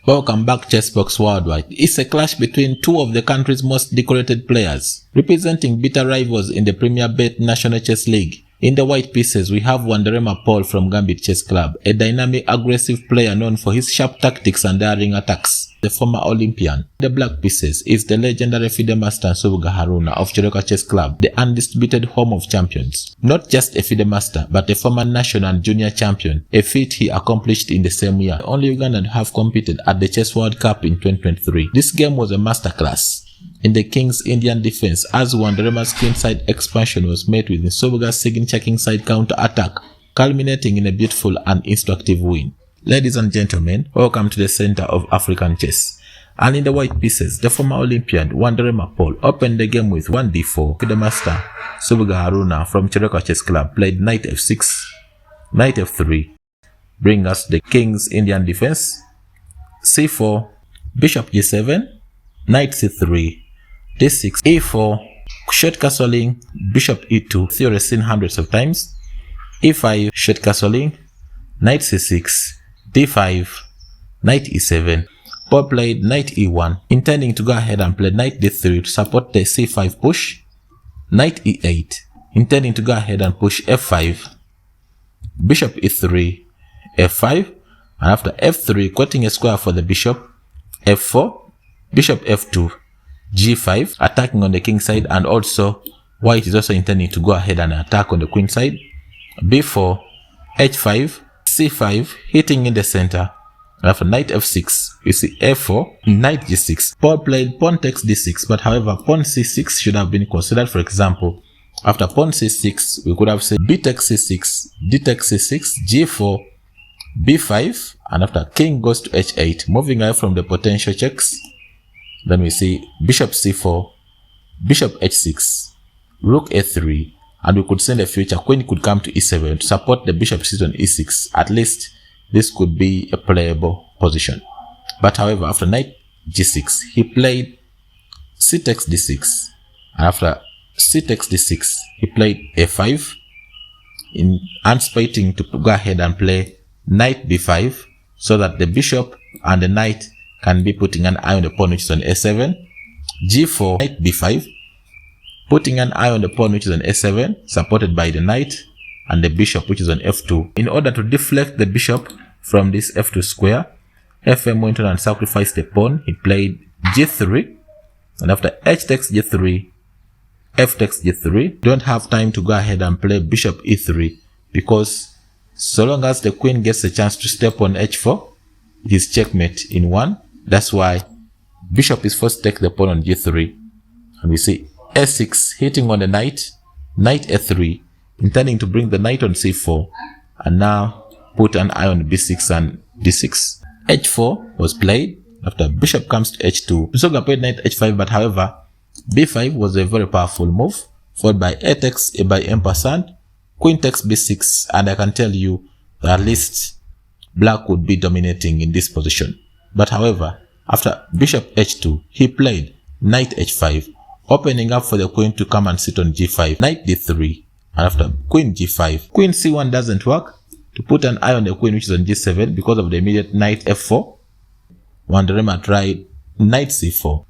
Welcome back, Chessbox Worldwide. It's a clash between two of the country's most decorated players, representing bitter rivals in the Premier Bet National Chess League. In the white pieces, we have Wanderema Paul from Gambit Chess Club, a dynamic, aggressive player known for his sharp tactics and daring attacks, the former Olympian. In the black pieces is the legendary FIDE master Nsubuga Haruna of Orthodox Chess Club, the undisputed home of champions. Not just a FIDE master, but a former national and junior champion, a feat he accomplished in the same year. Only Ugandan have competed at the Chess World Cup in 2023. This game was a masterclass in the King's Indian defense, as Wanderema's queenside expansion was met with Nsubuga's signature Kingside counter-attack, culminating in a beautiful and instructive win. Ladies and gentlemen, welcome to the center of African chess. And in the white pieces, the former Olympian Wanderema Paul opened the game with 1d4. The master Nsubuga Haruna from Orthodox Chess Club played knight f6, knight f3, bring us the King's Indian defense, c4, bishop g7, knight c3, d6, e4, short castling, bishop e2, theory seen hundreds of times, e5, short castling, knight c6, d5, knight e7. Paul played knight e1, intending to go ahead and play knight d3 to support the c5 push, knight e8, intending to go ahead and push f5, bishop e3, f5, and after f3, cutting a square for the bishop, f4, bishop f2, g5, attacking on the king side, and also white is also intending to go ahead and attack on the queen side, b4, h5, c5, hitting in the center. After knight f6, you see f4, knight g6. Paul played pawn takes d6, but however, pawn c6 should have been considered. For example, after pawn c6, we could have said b takes c6, d takes c6, g4, b5, and after king goes to h8, moving away from the potential checks. Then we see bishop c4, bishop h6, rook a3, and we could send a future queen could come to e7 to support the bishop sits on e6. At least this could be a playable position. But however, after knight g6, he played c takes d6, and after c takes d6, he played a5, in anticipating to go ahead and play knight b5, so that the bishop and the knight can be putting an eye on the pawn which is on a7, g4, knight b5, putting an eye on the pawn which is on a7, supported by the knight and the bishop which is on f2. In order to deflect the bishop from this f2 square, FM went on and sacrificed the pawn. He played g3, and after h takes g3, f takes g3, don't have time to go ahead and play bishop e3, because so long as the queen gets a chance to step on h4, it is checkmate in 1. That's why bishop is forced to take the pawn on g3. And we see a6 hitting on the knight, knight a3, intending to bring the knight on c4, and now put an eye on b6 and d6. h4 was played. After bishop comes to h2, Nsubuga played knight h5, but however, b5 was a very powerful move, followed by a takes a by ampersand, queen takes b6, and I can tell you that at least black would be dominating in this position. But however, after bishop h2, he played knight h5, opening up for the queen to come and sit on g5, knight d3, and after queen g5, queen c1 doesn't work, to put an eye on the queen which is on g7 because of the immediate knight f4. Wanderema tried knight c4,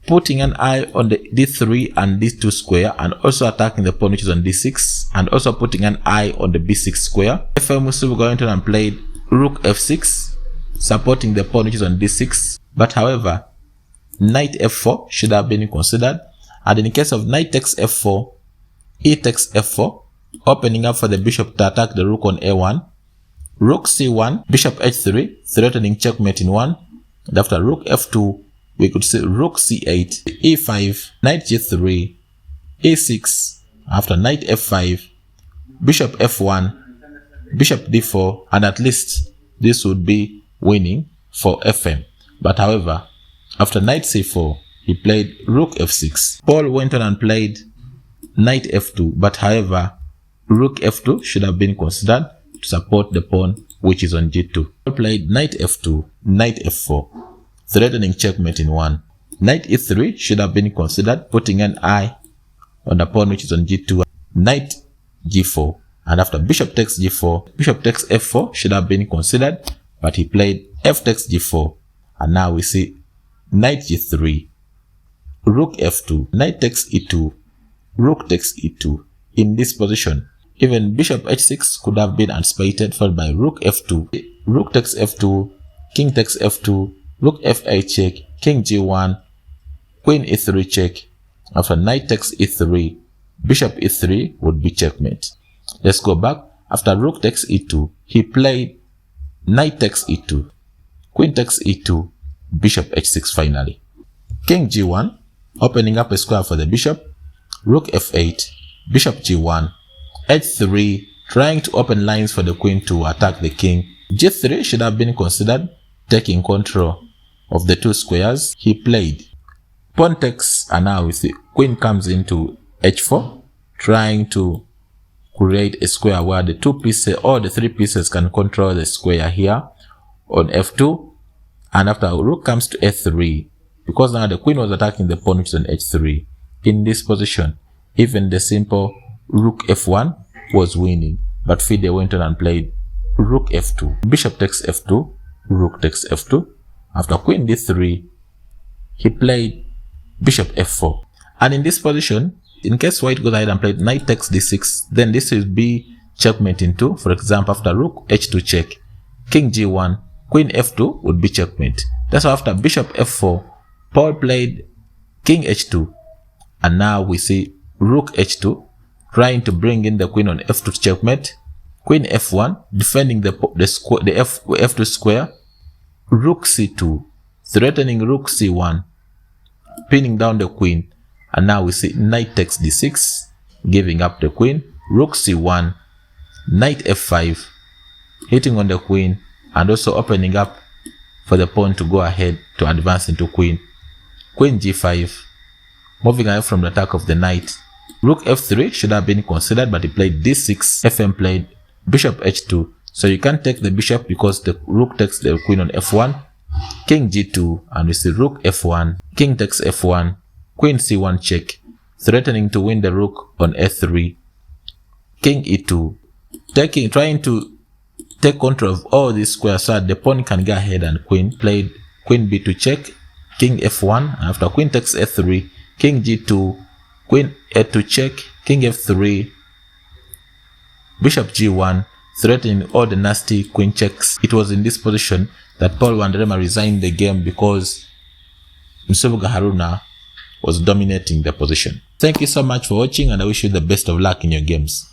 putting an eye on the d3 and d2 square, and also attacking the pawn which is on d6, and also putting an eye on the b6 square. FM Nsubuga went on and played rook f6, supporting the pawn which is on d6, but however, knight f4 should have been considered, and in the case of knight takes f4, e takes f4, opening up for the bishop to attack the rook on a1, rook c1, bishop h3, threatening checkmate in 1, and after rook f2, we could see rook c8, e5, knight g3, e6, after knight f5, bishop f1, bishop d4, and at least this would be winning for FM. But however, after knight c4, he played rook f6. Paul went on and played knight f2, but however, rook f2 should have been considered to support the pawn which is on g2. Paul played knight f2, knight f4, threatening checkmate in 1. Knight e3 should have been considered, putting an eye on the pawn which is on g2, knight g4, and after bishop takes g4, bishop takes f4 should have been considered, but he played f takes g4, And now we see knight g3, rook f2, knight takes e2, rook takes e2. In this position, even bishop h6 could have been anticipated, followed by rook f2, rook takes f2, king takes f2, rook f8 check, king g1, queen e3 check. After knight takes e3, bishop e3 would be checkmate. Let's go back. After rook takes e2, he played knight takes e2, queen takes e2, bishop h6 finally. King g1, opening up a square for the bishop, rook f8, bishop g1, h3, trying to open lines for the queen to attack the king. g3 should have been considered, taking control of the two squares. He played pawn takes, and now we see queen comes into h4, trying to create a square where the two pieces or the three pieces can control the square here on f2. And after rook comes to f3, because now the queen was attacking the pawn which is on h3. In this position, even the simple rook f1 was winning, but FIDE went on and played rook f2, bishop takes f2, rook takes f2. After queen d3, he played bishop f4. And in this position, in case white goes ahead and played knight takes d6, then this will be checkmate in 2. For example, after rook h2 check, king g1, queen f2 would be checkmate. That's why after bishop f4, Paul played king h2, and now we see rook h2, trying to bring in the queen on f2 checkmate, queen f1, defending the f2 square, rook c2, threatening rook c1, pinning down the queen. And now we see knight takes d6, giving up the queen, rook c1, knight f5, hitting on the queen, and also opening up for the pawn to go ahead to advance into queen. Queen g5, moving away from the attack of the knight. Rook f3 should have been considered, but he played d6. FM played bishop h2, so you can't take the bishop because the rook takes the queen on f1. King g2, and we see rook f1, king takes f1, queen c1 check, threatening to win the rook on f3. King e2, trying to take control of all these squares so that the pawn can go ahead, and queen played queen b2 check, king f1, and after queen takes f3, king g2, queen a2 check, king f3, bishop g1, threatening all the nasty queen checks. It was in this position that Paul Wanderema resigned the game because Nsubuga Haruna was dominating the position. Thank you so much for watching, and I wish you the best of luck in your games.